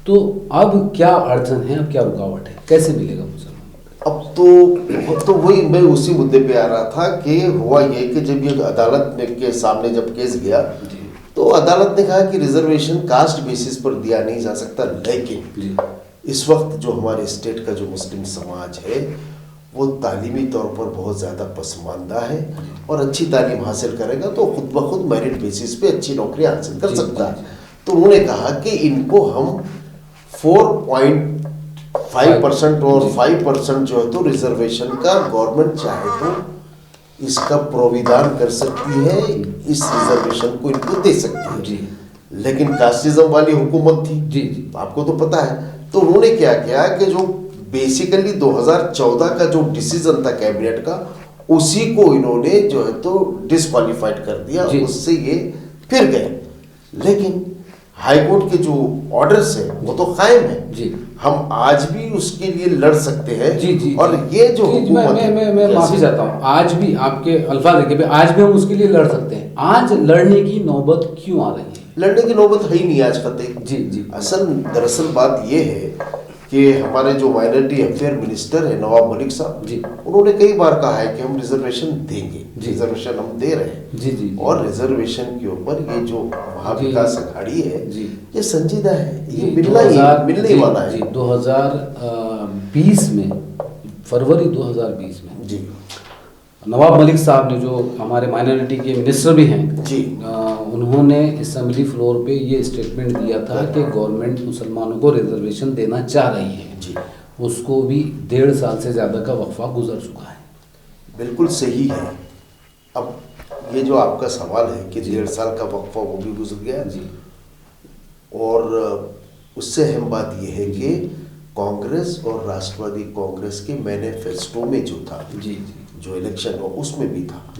तो अब क्या अड़चन है, अब क्या रुकावट है, कैसे मिलेगा मुसलमान? अब तो वही मैं उसी मुद्दे पे आ रहा था कि हुआ ये कि जब ये अदालत के सामने जब केस गया तो अदालत ने कहा कि रिजर्वेशन कास्ट बेसिस पर दिया नहीं जा सकता, लेकिन इस वक्त जो हमारे स्टेट का जो मुस्लिम समाज है वो तालीमी तौर पर बहुत ज़्यादा पसमानदा है और अच्छी तालीम हासिल करेगा तो खुद ब खुद मेरिट बेसिस पे अच्छी नौकरी हासिल कर सकता है। तो उन्होंने कहा कि इनको हम 4.5% और 5% जो है तो रिजर्वेशन का गवर्नमेंट चाहे तो इसका प्रोविधान कर सकती है, इस रिजर्वेशन को इनको दे सकती है जी। लेकिन कास्टिज्म वाली हुकूमत थी जी, जी। आपको तो पता है। तो उन्होंने क्या किया कि जो बेसिकली 2014 का जो डिसीजन था कैबिनेट का उसी को इन्होंने जो है तो डिस्क्वालीफाइड कर दिया, उससे ये फिर गए। लेकिन हाईकोर्ट के जो ऑर्डर्स हैं वो तो कायम है जी। हम आज भी उसके लिए लड़ सकते हैं जी, जी, और ये जो मैं माफी चाहता हूँ, आज भी आपके अल्फाज देखे आज भी हम उसके लिए लड़ सकते हैं। आज लड़ने की नौबत क्यों आ रही है? लड़ने की नौबत है ही नहीं आज फतेह जी, जी। दरअसल बात ये है कि हमारे जो माइनॉरिटी अफेयर मिनिस्टर है नवाब मलिक साहब जी, उन्होंने कई बार कहा है कि हम रिजर्वेशन देंगे, रिजर्वेशन हम दे रहे हैं जी, जी। और रिजर्वेशन के ऊपर ये जो महाविकास अघाड़ी है ये संजीदा है, ये मिलने वाला है। 2020 में फरवरी 2020 में जी नवाब मलिक साहब ने जो हमारे माइनॉरिटी के मिनिस्टर भी हैं जी, उन्होंने असेंबली फ्लोर पे ये स्टेटमेंट दिया था कि गवर्नमेंट मुसलमानों को रिजर्वेशन देना चाह रही है जी। उसको भी 1.5 साल से ज़्यादा का वक्फा गुजर चुका है। बिल्कुल सही है। अब ये जो आपका सवाल है कि 1.5 साल का वक्फा वो भी गुजर गया जी, और उससे अहम बात यह है कि कांग्रेस और राष्ट्रवादी कांग्रेस के मैनिफेस्टो में जो था जी, जो इलेक्शन हुआ उसमें भी था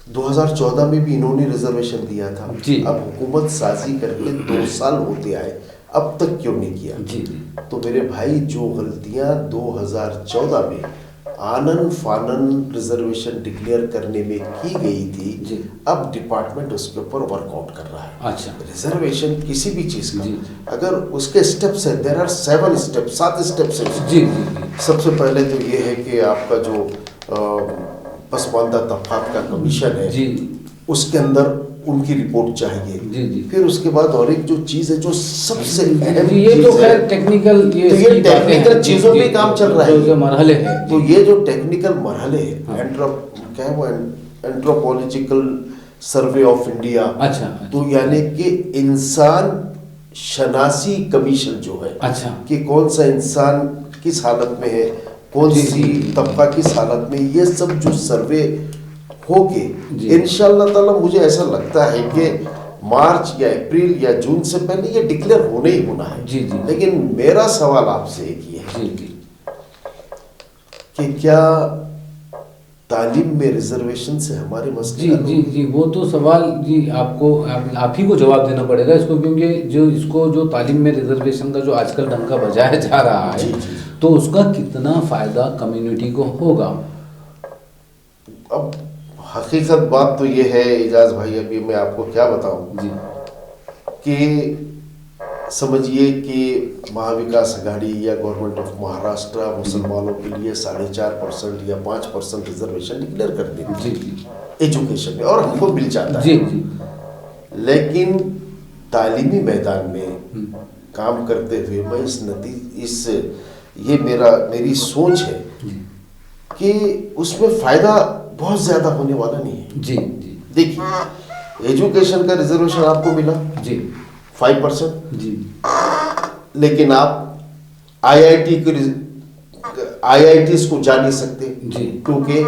2014 में भी इन्होंने रिजर्वेशन दिया था जी। अब हुकूमत साजी करके 2 साल होते आए, अब तक क्यों नहीं किया? जी जी। तो मेरे भाई, जो गलतियां 2014 में आनन फानन रिजर्वेशन डिक्लेयर करने में की गई थी, जी। अब डिपार्टमेंट उसके ऊपर वर्कआउट कर रहा है। अच्छा। रिजर्वेशन किसी भी चीज का जी। अगर उसके स्टेप्स है, देयर आर 7 स्टेप्स, 7 स्टेप्स है। जी जी। सबसे पहले तो ये है कि आपका जो पसमानदा तबकात का कमीशन है, जी उसके अंदर उनकी रिपोर्ट चाहिए। जी जी। फिर उसके बाद और एक जो चीज है, जो सबसे अहम जी, ये चीज तो है, खैर टेक्निकल तो ये इसकी बातें हैं। टेक्निकल चीजों जी, पे काम चल रहा जो है, मरहले हैं। तो ये जो टेक्निकल मरहले हाँ। है, क्या है वो, एंथ्रोपोलॉजिकल सर्वे ऑफ इंडिया, अच्छा। तो यानी कि इंसान शनासी कमीशन जो है, अच्छा। कि कौन सा इंसान किस हालत में है, कौन जी, सी जी, जी। तबका किस हालत में, ये सब जो सर्वे होके जी। इंशाअल्लाह ताला मुझे ऐसा लगता है कि मार्च या अप्रैल या जून से पहले ये डिक्लेयर होने ही होना है। जी, जी। लेकिन मेरा सवाल आपसे एक ही है जी जी। कि क्या तालीम में रिजर्वेशन से हमारे मसले जी हल जी होंगे? जी, वो तो सवाल जी आपको आप ही को जवाब देना पड़ेगा इसको, क्योंकि जो तालीम में रिजर्वेशन का जो आजकल डंका बजाया जा रहा है, जी, जी। तो उसका कितना फायदा कम्युनिटी को होगा? अब हकीकत बात तो ये है इजाज भाई, अभी मैं आपको क्या बताऊं जी कि समझिए कि महाविकास अघाड़ी या गवर्नमेंट ऑफ महाराष्ट्र मुसलमानों के लिए 4.5% या 5% रिजर्वेशन डिक्लेयर कर देती जी है जी एजुकेशन में, और हमको मिल जाता जी है। जी। लेकिन तालीमी मैदान में काम करते हुए मैं ये मेरी सोच है जी कि उसमें फायदा बहुत ज्यादा होने वाला नहीं है। जी जी देखिए, एजुकेशन का रिजर्वेशन आपको मिला जी 5%, जी लेकिन आप आईआईटीज को जा नहीं सकते, जी। क्योंकि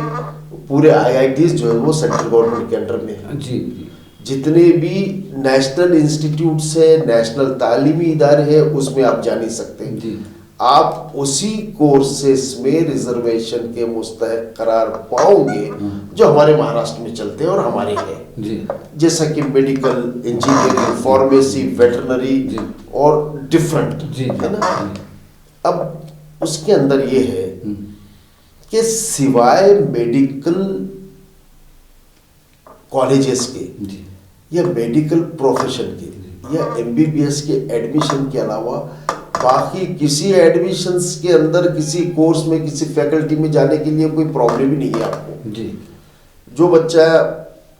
पूरे आईआईटीज जो है वो सेंट्रल गवर्नमेंट के अंडर में है। जी जी जितने भी नेशनल इंस्टीट्यूट्स है, नेशनल तालीमी इदारे हैं, उसमें आप जा नहीं सकते। जी। आप उसी कोर्सेस में रिजर्वेशन के मुस्तहक करार पाओगे जो हमारे महाराष्ट्र में चलते हैं और हमारे हैं, जी जैसा कि मेडिकल, इंजीनियरिंग, फार्मेसी, वेटरनरी जी। और डिफरेंट, जी है ना। अब उसके अंदर ये है कि सिवाय मेडिकल कॉलेजेस के जी या मेडिकल प्रोफेशन के या एमबीबीएस के एडमिशन के अलावा बाकी किसी एडमिशंस के अंदर, किसी कोर्स में, किसी फैकल्टी में जाने के लिए कोई प्रॉब्लम ही नहीं है आपको। जी। जो बच्चा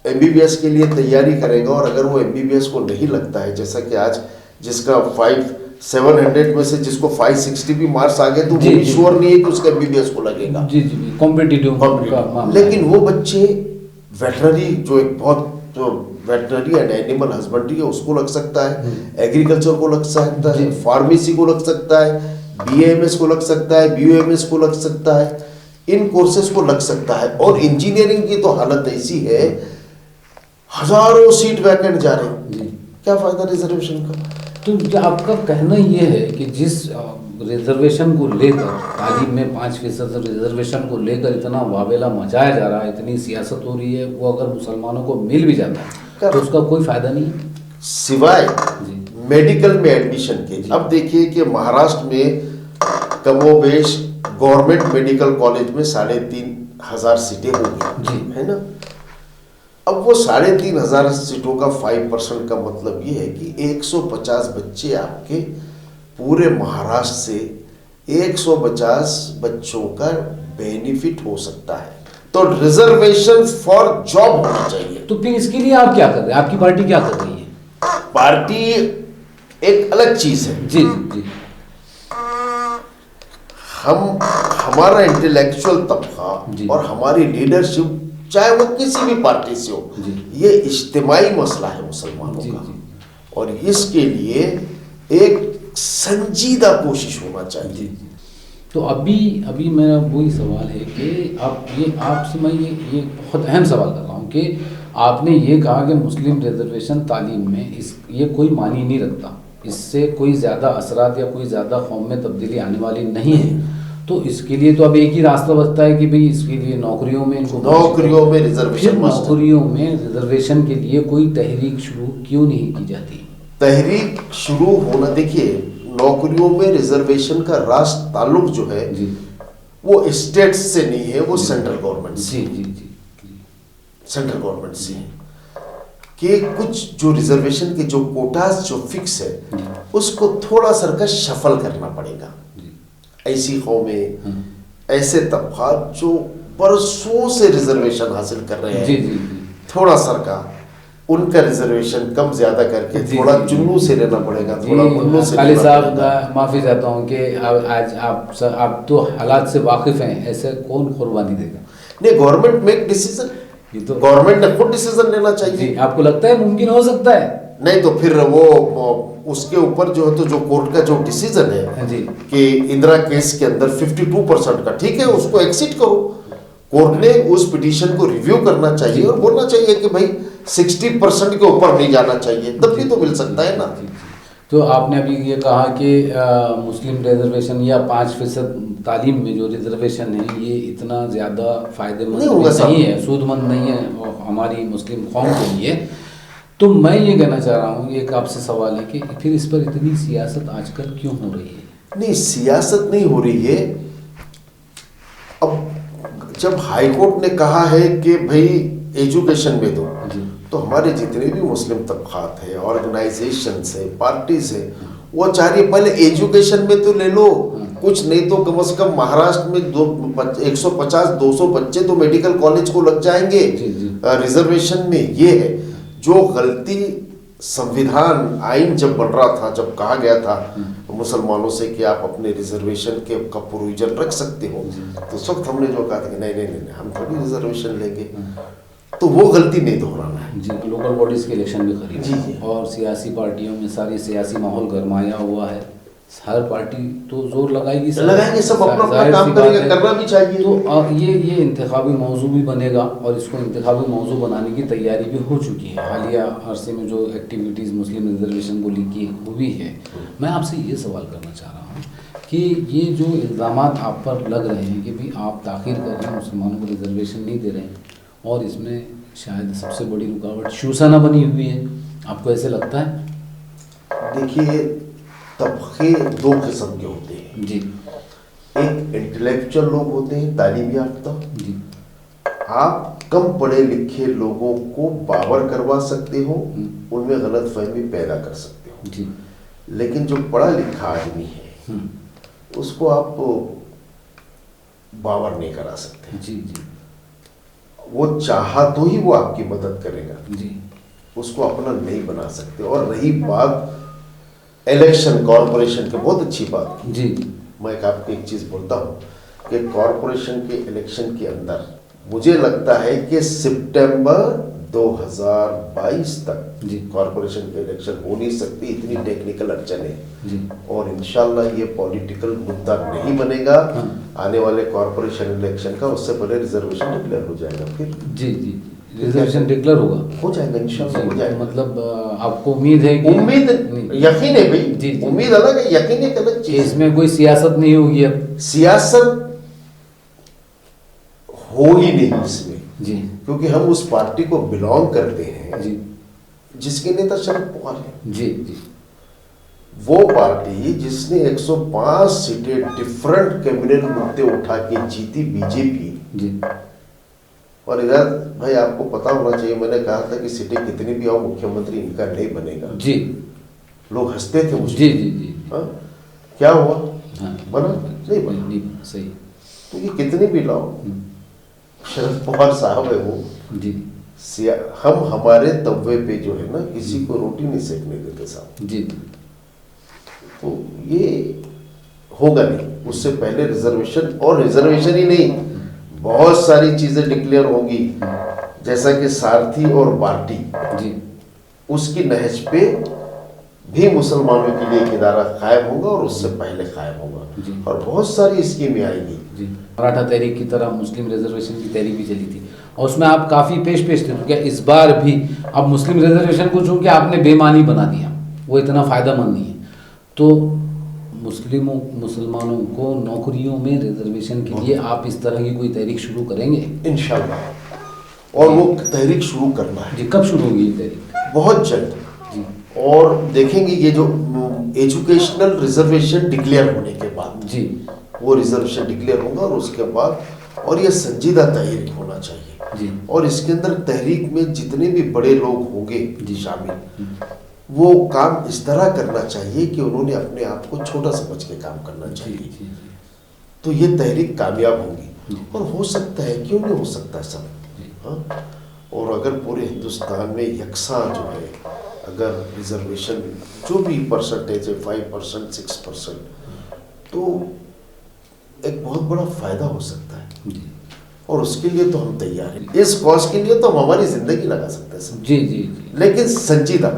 एमबीबीएस के लिए तैयारी करेगा और अगर वो एमबीबीएस को नहीं लगता है, जैसा कि आज जिसका 700 में से जिसको 560 भी मार्क्स आ गए, तो वो जी, भी जी। श्योर नहीं है कि उसका एमबीबीएस को लगेगा। जी जी कॉम्पिटिटिव का मामला। लेकिन वो बच्चे वेटरनरी, जो एक बहुत वेटरनरी एंड एनिमल हस्बेंड्री है, उसको लग सकता है, एग्रीकल्चर को लग सकता है, फार्मेसी को लग सकता है, बीएएमएस को लग सकता है, बीयूएमएस को लग सकता है, इन कोर्सेज को लग सकता है। और इंजीनियरिंग की तो हालत ऐसी है, हजारों सीट वैकेंट जा रहे हैं, क्या फायदा रिजर्वेशन का? तो आपका कहना ये है कि जिस रिजर्वेशन को लेकर, तालीम में 5% रिजर्वेशन को लेकर इतना वावेला मचाया जा रहा है, इतनी सियासत हो रही है, वो अगर मुसलमानों को मिल भी जाता है तो उसका कोई फायदा नहीं है सिवाय मेडिकल में एडमिशन के। अब देखिए कि महाराष्ट्र में कमोबेश गवर्नमेंट मेडिकल कॉलेज में 3,500 सीटें होंगी, है ना। अब वो 3,500 सीटों का 5% का मतलब ये है कि 150 बच्चे आपके पूरे महाराष्ट्र से 150 बच्चों का बेनिफिट हो सकता है। तो रिजर्वेशन फॉर जॉब होना चाहिए। तो फिर इसके लिए आप क्या कर रहे हैं? आपकी पार्टी क्या कर रही है? पार्टी एक अलग चीज है। जी जी। हमारा इंटेलेक्चुअल तबका और हमारी लीडरशिप, चाहे वो किसी भी पार्टी से हो, ये इज्तिमाई मसला है मुसलमानों का, और इसके लिए एक संजीदा कोशिश होना चाहिए। तो अभी मेरा वही सवाल है कि आपसे मैं ये बहुत अहम सवाल कर रहा हूँ कि आपने ये कहा कि मुस्लिम रिजर्वेशन तालीम में ये कोई मानी नहीं रखता, इससे कोई ज़्यादा असरात या कोई ज़्यादा कौम में तब्दीली आने वाली नहीं है। तो इसके लिए तो अब एक ही रास्ता बचता है कि भाई इसके लिए नौकरियों में इनको नौकरियों में रिजर्वेशन फिर मस्ट है। नौकरियों में रिजर्वेशन के लिए कोई तहरीक शुरू क्यों नहीं की जाती? तहरीक शुरू होना, देखिए नौकरियों में रिजर्वेशन का राष्ट्र ताल्लुक जो है जी वो स्टेट से नहीं है, वो सेंट्रल गवर्नमेंट से, जी जी जी जी। सेंट्रल गवर्नमेंट से है कि कुछ जो रिजर्वेशन के जो कोटास जो फिक्स है उसको थोड़ा सरकार शफल करना पड़ेगा। ऐसी कौमें, ऐसे तबकात जो बरसों से रिजर्वेशन हासिल कर रहे हैं, जी जी जी। थोड़ा सरकार उनका रिजर्वेशन कम ज्यादा करके जी, थोड़ा जी, जुल्लू से लेना पड़ेगा, थोड़ा मुल्लों से खाली लेना साहब पड़ेगा। माफ़ी चाहता हूँ कि आज आप तो हालात से वाकिफ़ हैं, ऐसे कौन कुर्बानी देगा? नहीं, गवर्नमेंट मेक डिसीजन, ये तो गवर्नमेंट ने खुद डिसीजन लेना चाहिए। जी, आपको लगता है मुमकिन हो सकता है? नहीं तो फिर वो उसके ऊपर जो है तो जो कोर्ट का जो डिसीजन है जी कि इंदिरा केस के अंदर 52% का, ठीक है उसको एक्सिट करो। कोर्ट ने उस पिटीशन को रिव्यू करना चाहिए और बोलना चाहिए कि भाई 60% के ऊपर नहीं जाना चाहिए, तब भी तो मिल सकता है ना। तो आपने अभी ये कहा कि मुस्लिम रिजर्वेशन या 5% तालीम में जो रिजर्वेशन है ये इतना ज़्यादा फ़ायदेमंद नहीं होगा साहब। नहीं है, सूदमंद नहीं है हमारी मुस्लिम कौम के लिए। तो मैं ये कहना चाह रहा हूँ, एक आपसे सवाल है कि फिर इस पर इतनी सियासत आजकल क्यों हो रही है? नहीं, सियासत नहीं हो रही है। अब जब हाई कोर्ट ने कहा है कि भाई एजुकेशन में दो, तो हमारे जितने भी मुस्लिम तबकात है, ऑर्गेनाइजेशन है, पार्टीज है, वो चाह रही है पहले एजुकेशन में तो ले लो कुछ, नहीं तो कम से कम महाराष्ट्र में 150-200 बच्चे तो मेडिकल कॉलेज को लग जाएंगे रिजर्वेशन में। ये है जो गलती संविधान आइन जब बन रहा था, जब कहा गया था मुसलमानों से कि आप अपने रिजर्वेशन के का प्रोविजन रख सकते हो, तो उस वक्त हमने जो कहा था कि नहीं नहीं नहीं हम थोड़ी रिजर्वेशन लेंगे, तो वो गलती नहीं दोहराना है। जी, लोकल बॉडीज़ के इलेक्शन भी करीब जी, है जी। और सियासी पार्टियों में सारी सियासी माहौल गरमाया हुआ है। हर पार्टी तो जोर लगाएगी, लगाएंगे, सब अपना अपना जाहिर काम सी बात करेंगे, है। करना भी चाहिए। तो ये इंतखाबी मौजू भी बनेगा और इसको इंतखाबी मौजू बनाने की तैयारी भी हो चुकी है। हालिया अरसे में जो एक्टिविटीज़ मुस्लिम रिजर्वेशन को लेकर हुई है, मैं आपसे ये सवाल करना चाह रहा हूँ कि ये जो इल्ज़ामात आप पर लग रहे हैं कि भाई आप ताख़ीर कर रहे हैं, मुसलमानों को रिजर्वेशन नहीं दे रहे हैं, और इसमें शायद सबसे बड़ी रुकावट शिवसेना बनी हुई है, आपको ऐसे लगता है? देखिए, तबके दो किस्म के होते हैं। जी एक इंटेलेक्चुअल लोग होते हैं, तालीम याफ्ता। जी आप कम पढ़े लिखे लोगों को बावर करवा सकते हो, उनमें गलत फहमी पैदा कर सकते हो। जी लेकिन जो पढ़ा लिखा आदमी है उसको आप बावर नहीं करा सकते। जी जी वो चाहा तो ही वो आपकी मदद करेगा, जी उसको अपना नहीं बना सकते। और रही बात इलेक्शन कॉरपोरेशन की, बहुत अच्छी बात की। जी मैं आपको एक चीज़ बोलता हूँ कि कॉरपोरेशन के इलेक्शन के अंदर मुझे लगता है कि सितंबर 2022 तक जी कॉरपोरेशन के इलेक्शन हो नहीं सकती, इतनी टेक्निकल अड़चन है। जी और इंशाल्लाह ये पॉलिटिकल मुद्दा नहीं बनेगा आने वाले कॉरपोरेशन इलेक्शन का, उससे पहले रिजर्वेशन डिक्लेयर हो जाएगा। फिर जी जी रिजर्वेशन डिक्लेयर होगा, हो जाएगा इंशाल्लाह, हो जाएगा। मतलब आपको उम्मीद है कि उम्मीद, यकीन है भाई। जी, जी। उम्मीद अलग है, यकीन एक अलग कि चीज है। इसमें कोई सियासत नहीं होगी अब? सियासत हो ही नहीं इसमें, जी क्योंकि हम उस पार्टी को बिलोंग करते हैं जी जिसके नेता शरद पवार हैं। जी जी वो पार्टी जिसने 105 सीटें डिफरेंट कैबिनेट मुद्दे उठा के जीती, बीजेपी। जी और इधर भाई आपको पता होना चाहिए, मैंने कहा था कि सीटें कितनी भी आओ मुख्यमंत्री इनका नहीं बनेगा। जी लोग हंसते थे मुझे। जी जी जी हाँ? क्या हुआ? हाँ बना नहीं बना। नहीं सही। तो ये कितनी भी लाओ, शरद पवार साहब है वो। जी हम हमारे तवे पे जो है ना किसी को रोटी नहीं सेकने देते साहब। जी तो ये होगा नहीं, उससे पहले रिजर्वेशन, और रिजर्वेशन ही नहीं, बहुत सारी चीजें डिक्लेयर होंगी, जैसा कि सारथी और बार्टी, जी उसकी नहज पे भी मुसलमानों के लिए एक इदारा कायम होगा और उससे पहले कायम होगा, और बहुत सारी स्कीमें आएंगी। जी मराठा तहरीक की तरह मुस्लिम रिजर्वेशन की तहरीक भी चली थी और उसमें आप काफ़ी पेश थे, तो क्या इस बार भी अब मुस्लिम रिजर्वेशन को चूँकि आपने बेमानी बना दिया, वो इतना फ़ायदा मंद नहीं है, तो मुसलमानों को नौकरियों में रिजर्वेशन के लिए आप इस तरह की कोई तहरीक शुरू करेंगे? इंशाल्लाह। और वो तहरीक शुरू करना है। जी, कब शुरू होगी ये तहरीक? बहुत जल्द। जी। और देखेंगे ये जो एजुकेशनल रिजर्वेशन डिक्लेयर होने के बाद, जी, वो रिजर्वेशन डिक्लेयर होगा और उसके बाद, और ये संजीदा तहरीक होना चाहिए। जी। और इसके अंदर तहरीक में जितने भी बड़े लोग होंगे जी शामिल, वो काम इस तरह करना चाहिए कि उन्होंने अपने आप को छोटा समझ के काम करना चाहिए। जी, तो ये तहरीक कामयाब होगी। और हो सकता है, क्यों नहीं हो सकता सब। हाँ? और अगर पूरे हिंदुस्तान में यकसा जो है, अगर रिजर्वेशन जो भी परसेंटेज है 5%, 6%, तो एक बहुत बड़ा फायदा हो सकता है। और उसके लिए तो हम तैयार हैं। इस कॉज के लिए तो हम हमारी जिंदगी लगा सकते हैं। जी, जी, जी। लेकिन संजीदा।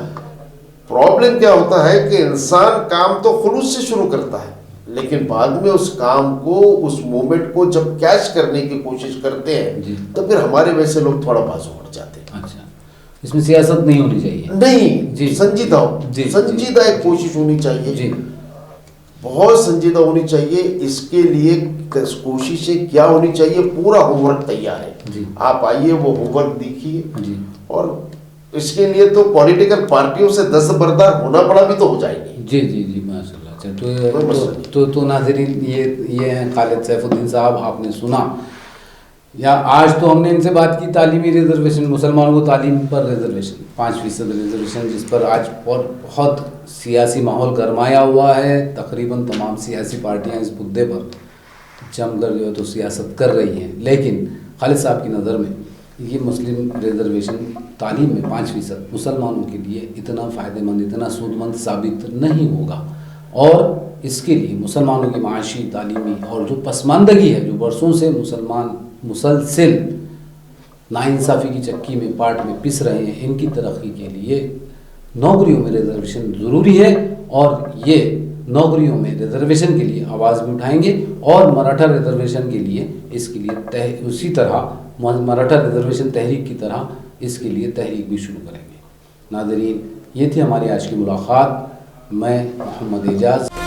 प्रॉब्लम क्या होता है कि इंसान काम तो खुलूस से शुरू करता है, लेकिन बाद में उस काम को, उस मोमेंट को जब कैश करने की कोशिश करते हैं, तो फिर हमारे वैसे लोग थोड़ा बाजू हट जाते हैं। अच्छा, इसमें सियासत नहीं होनी चाहिए? नहीं जी, संजीदा हो। संजीदा एक कोशिश होनी चाहिए जी, बहुत संजीदा होनी चाहिए। इसके लिए कोशिशें क्या होनी चाहिए, पूरा होमवर्क तैयार है जी। आप आइए, वो होमवर्क देखिए। जी। और इसके लिए तो पॉलिटिकल पार्टियों से दस्तबरदार होना पड़ा भी तो हो जाएंगे। जी, जी, जी, माशाल्लाह। अच्छा, तो नाज़रीन, ये हैं खालिद सैफुद्दीन साहब, आपने सुना। या आज तो हमने इनसे बात की तालीमी रिजर्वेशन, मुसलमानों को तालीम पर रिजर्वेशन, 5% रिजर्वेशन, जिस पर आज और बहुत सियासी माहौल गरमाया हुआ है। तकरीबन तमाम सियासी पार्टियां इस मुद्दे पर जमकर जो है तो सियासत कर रही हैं। लेकिन खालिद साहब की नज़र में ये मुस्लिम रिजर्वेशन तालीम में 5% मुसलमानों के लिए इतना फ़ायदेमंद, इतना सूदमंद साबित नहीं होगा। और इसके लिए मुसलमानों की माशी, तालीमी और जो पसमानदगी है, जो बरसों से मुसलमान मुसलसिल नाइंसाफ़ी की चक्की में, पाट में पिस रहे हैं, इनकी तरक्की के लिए नौकरियों में रिजर्वेशन ज़रूरी है। और ये नौकरियों में रिजर्वेशन के लिए आवाज़ भी उठाएंगे। और मराठा रिजर्वेशन के लिए, इसके लिए उसी तरह मराठा रिजर्वेशन तहरीक की तरह इसके लिए तहरीक भी शुरू करेंगे। नाज़रीन, ये थी हमारी आज की मुलाकात। मैं मोहम्मद एजाज़।